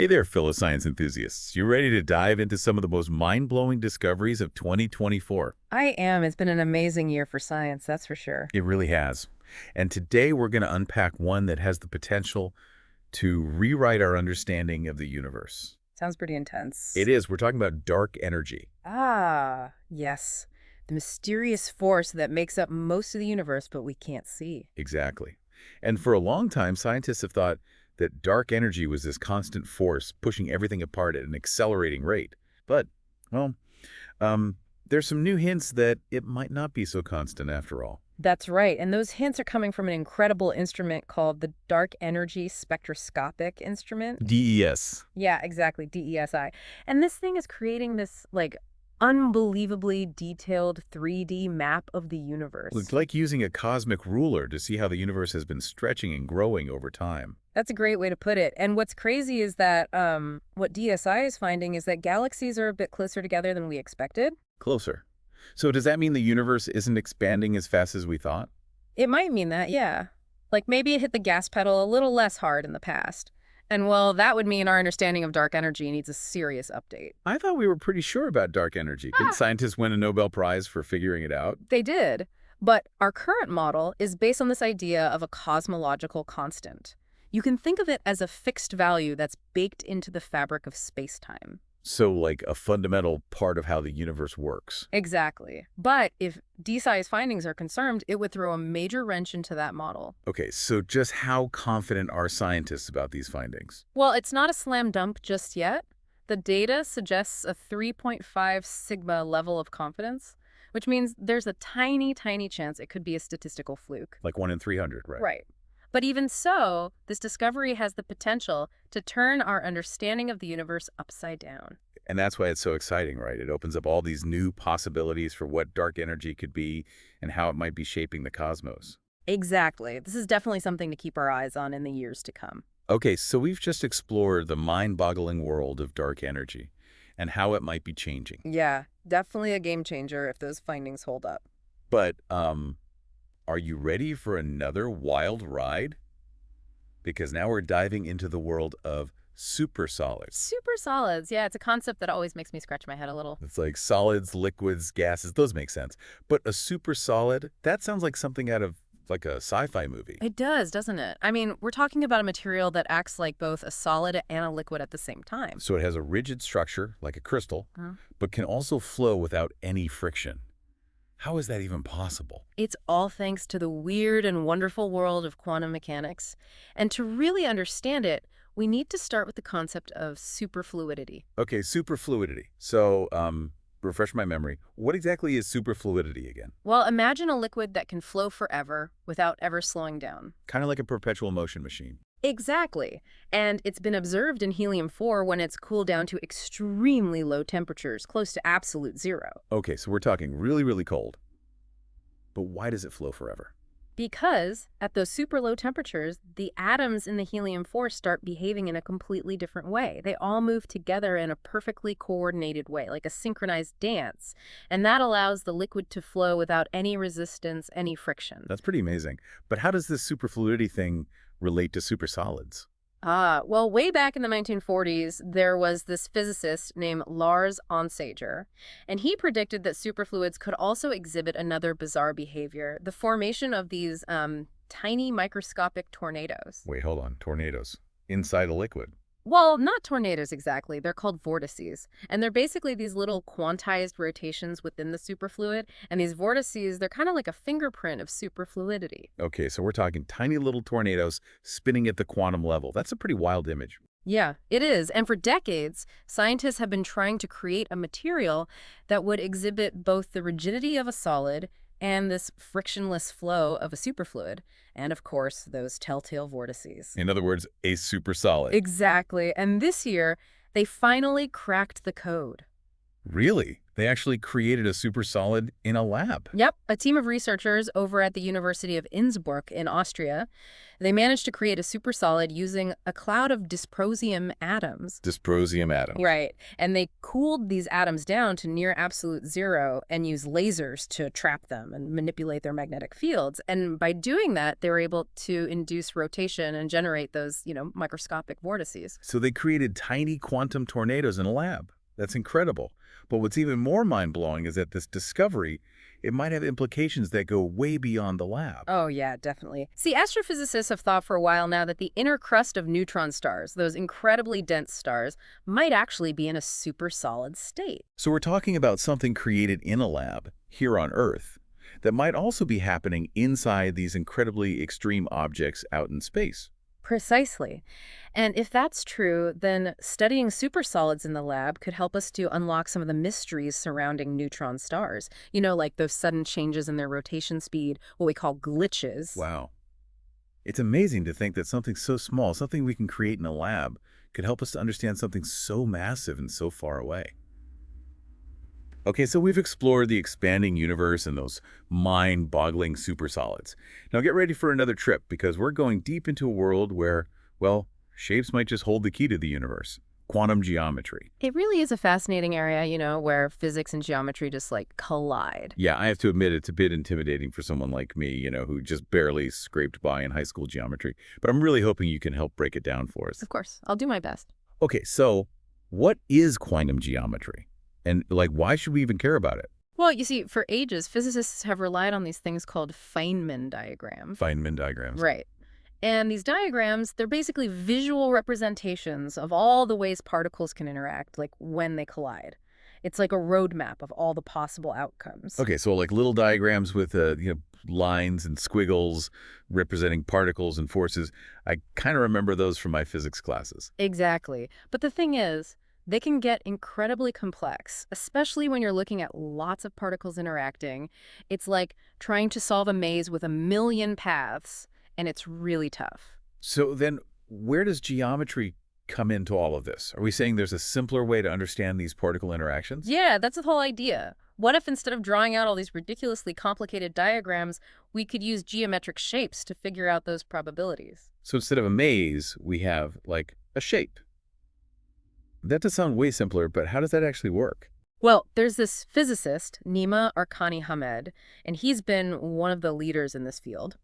Hey there, fellow science enthusiasts. You ready to dive into some of the most mind-blowing discoveries of 2024? I am. It's been an amazing year for science, that's for sure. It really has. And today we're going to unpack one that has the potential to rewrite our understanding of the universe. Sounds pretty It intense. is. We're talking about dark energy. Ah, yes. The mysterious force that makes up most of the universe, but we can't see. Exactly. And for a long time, scientists have thought that dark energy was this constant force pushing everything apart at an accelerating rate. But, well, um, there's some new hints that it might not be so constant after all. That's right. And those hints are coming from an incredible instrument called the Dark Energy Spectroscopic Instrument. DES. Yeah, exactly. DESI. And this thing is creating this, unbelievably detailed 3D map of the It's universe. like using a cosmic ruler to see how the universe has been stretching and growing over time. That's a great way to put it. And what's crazy is that what DSI is finding is that galaxies are a bit closer together than we expected. Closer. So does that mean the universe isn't expanding as fast as we thought? It might mean that, yeah. Like maybe it hit the gas pedal a little less hard in the past. And well, that would mean our understanding of dark energy needs a serious update. I thought we were pretty sure about dark energy. Didn't scientists win a Nobel Prize for figuring it out? They did. But our current model is based on this idea of a cosmological constant. You can think of it as a fixed value that's baked into the fabric of space-time. So like a fundamental part of how the universe works. Exactly. But if DSI's findings are confirmed, it would throw a major wrench into that model. Okay, so just how confident are scientists about these findings? Well, it's not a slam dunk just yet. The data suggests a 3.5 sigma level of confidence, which means there's a tiny, tiny chance it could be a statistical fluke. Like 1 in 300, right? Right. But even so, this discovery has the potential to turn our understanding of the universe upside down. And that's why it's so exciting, right? It opens up all these new possibilities for what dark energy could be and how it might be shaping the cosmos. Exactly. This is definitely something to keep our eyes on in the years to come. Okay, so we've just explored the mind-boggling world of dark energy and how it might be changing. Yeah, definitely a game changer if those findings hold up. But, are you ready for another wild ride? Because now we're diving into the world of supersolids. Supersolids, yeah, it's a concept that always makes me scratch my head a little. It's like solids, liquids, gases, those make sense. But a supersolid, that sounds like something out of like a sci-fi movie. It does, doesn't it? I mean, we're talking about a material that acts like both a solid and a liquid at the same time. So it has a rigid structure, like a crystal, but can also flow without any friction. How is that even possible? It's all thanks to the weird and wonderful world of quantum mechanics. And to really understand it, we need to start with the concept of superfluidity. Okay, superfluidity. So, refresh my memory. What exactly is superfluidity again? Well, imagine a liquid that can flow forever without ever slowing down. Kind of like a perpetual motion machine. Exactly. And it's been observed in helium-4 when it's cooled down to extremely low temperatures, close to absolute zero. Okay, so we're talking really, really cold. But why does it flow forever? Because at those super low temperatures, the atoms in the helium-4 start behaving in a completely different way. They all move together in a perfectly coordinated way, like a synchronized dance. And that allows the liquid to flow without any resistance, any friction. That's pretty amazing. But how does this superfluidity thing relate to supersolids? Well, way back in the 1940s, there was this physicist named Lars Onsager, and he predicted that superfluids could also exhibit another bizarre behavior, the formation of these tiny microscopic tornadoes. Wait, hold on. Tornadoes. Inside a liquid. Well, not tornadoes exactly. They're called vortices. And they're basically these little quantized rotations within the superfluid. And these vortices, they're kind of like a fingerprint of superfluidity. Okay, so we're talking tiny little tornadoes spinning at the quantum level. That's a pretty wild image. Yeah, it is. And for decades, scientists have been trying to create a material that would exhibit both the rigidity of a solid and this frictionless flow of a superfluid. And of course, those telltale vortices. In other words, a supersolid. Exactly. And this year, they finally cracked the code. Really? They actually created a supersolid in a lab. Yep, a team of researchers over at the University of Innsbruck in Austria, they managed to create a supersolid using a cloud of dysprosium atoms. Dysprosium atoms. Right. And they cooled these atoms down to near absolute zero and used lasers to trap them and manipulate their magnetic fields. And by doing that, they were able to induce rotation and generate those, microscopic vortices. So they created tiny quantum tornadoes in a lab. That's incredible. But what's even more mind-blowing is that this discovery, it might have implications that go way beyond the lab. Oh, yeah, definitely. See, astrophysicists have thought for a while now that the inner crust of neutron stars, those incredibly dense stars, might actually be in a supersolid state. So we're talking about something created in a lab, here on Earth, that might also be happening inside these incredibly extreme objects out in space. Precisely. And if that's true, then studying supersolids in the lab could help us to unlock some of the mysteries surrounding neutron stars. Like those sudden changes in their rotation speed, what we call glitches. Wow. It's amazing to think that something so small, something we can create in a lab, could help us to understand something so massive and so far away. Okay, so we've explored the expanding universe and those mind-boggling supersolids. Now get ready for another trip because we're going deep into a world where, well, shapes might just hold the key to the universe. Quantum geometry. It really is a fascinating area, where physics and geometry just collide. Yeah, I have to admit it's a bit intimidating for someone like me, who just barely scraped by in high school geometry. But I'm really hoping you can help break it down for us. Of course, I'll do my best. Okay, so what is quantum geometry? And, why should we even care about it? Well, you see, for ages, physicists have relied on these things called Feynman diagrams. Feynman diagrams. Right. And these diagrams, they're basically visual representations of all the ways particles can interact, when they collide. It's like a roadmap of all the possible outcomes. Okay, so little diagrams with, lines and squiggles representing particles and forces. I kind of remember those from my physics classes. Exactly. But the thing is, they can get incredibly complex, especially when you're looking at lots of particles interacting. It's like trying to solve a maze with a million paths, and it's really tough. So then where does geometry come into all of this? Are we saying there's a simpler way to understand these particle interactions? Yeah, that's the whole idea. What if instead of drawing out all these ridiculously complicated diagrams, we could use geometric shapes to figure out those probabilities? So instead of a maze, we have, a shape. That does sound way simpler, but how does that actually work? Well, there's this physicist, Nima Arkani Hamed, and he's been one of the leaders in this field.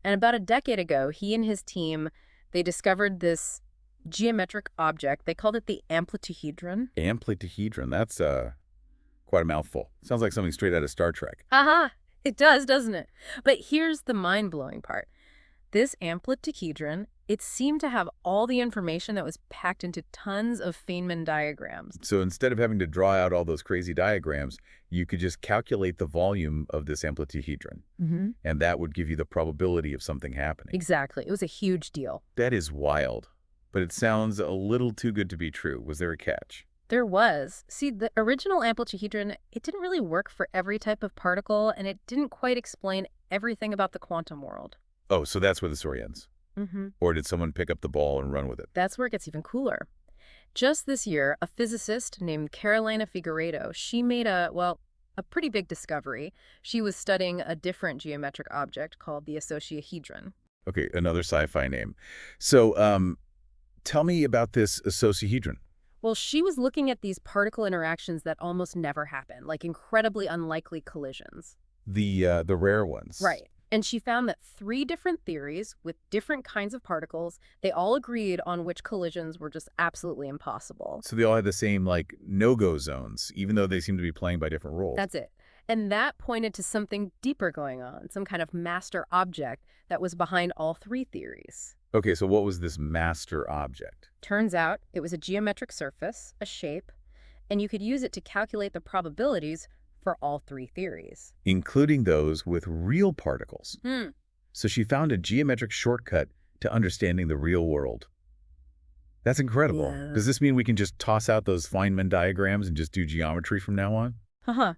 And about a decade ago, he and his team, they discovered this geometric object. They called it the Amplituhedron. Amplituhedron, that's quite a mouthful. Sounds like something straight out of Star Trek. Aha! It does, doesn't it? But here's the mind-blowing part. This amplituhedron, it seemed to have all the information that was packed into tons of Feynman diagrams. So instead of having to draw out all those crazy diagrams, you could just calculate the volume of this amplituhedron. And that would give you the probability of something happening. Exactly. It was a huge deal. That is wild. But it sounds a little too good to be true. Was there a catch? There was. See, the original amplituhedron, it didn't really work for every type of particle, and it didn't quite explain everything about the quantum world. Oh, so that's where the story ends. Or did someone pick up the ball and run with it? That's where it gets even cooler. Just this year, a physicist named Carolina Figueiredo, she made a pretty big discovery. She was studying a different geometric object called the icosahedron. Okay, another sci-fi name. So, tell me about this icosahedron. Well, she was looking at these particle interactions that almost never happen, like incredibly unlikely collisions. The rare ones. Right. And she found that 3 different theories with different kinds of particles, they all agreed on which collisions were just absolutely impossible. So they all had the same, no-go zones, even though they seem to be playing by different rules. That's it. And that pointed to something deeper going on, some kind of master object that was behind all 3 theories. Okay, so what was this master object? Turns out it was a geometric surface, a shape, and you could use it to calculate the probabilities for all 3 theories. Including those with real particles. So she found a geometric shortcut to understanding the real world. That's incredible. Yeah. Does this mean we can just toss out those Feynman diagrams and just do geometry from now on?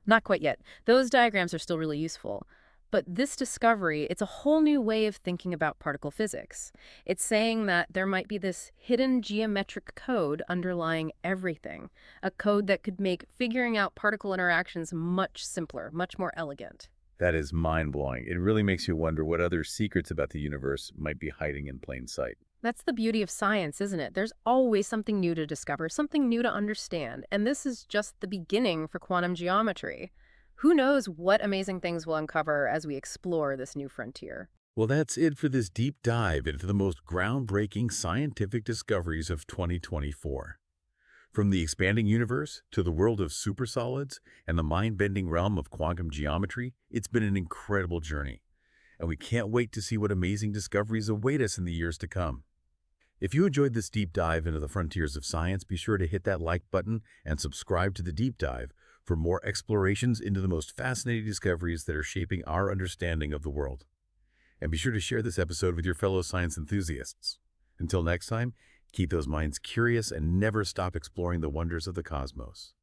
Not quite yet. Those diagrams are still really useful. But this discovery, it's a whole new way of thinking about particle physics. It's saying that there might be this hidden geometric code underlying everything, a code that could make figuring out particle interactions much simpler, much more elegant. That is mind-blowing. It really makes you wonder what other secrets about the universe might be hiding in plain sight. That's the beauty of science, isn't it? There's always something new to discover, something new to understand, and this is just the beginning for quantum geometry. Who knows what amazing things we'll uncover as we explore this new frontier? Well, that's it for this deep dive into the most groundbreaking scientific discoveries of 2024. From the expanding universe to the world of supersolids and the mind-bending realm of quantum geometry, it's been an incredible journey. And we can't wait to see what amazing discoveries await us in the years to come. If you enjoyed this deep dive into the frontiers of science, be sure to hit that like button and subscribe to the deep dive for more explorations into the most fascinating discoveries that are shaping our understanding of the world. And be sure to share this episode with your fellow science enthusiasts. Until next time, keep those minds curious and never stop exploring the wonders of the cosmos.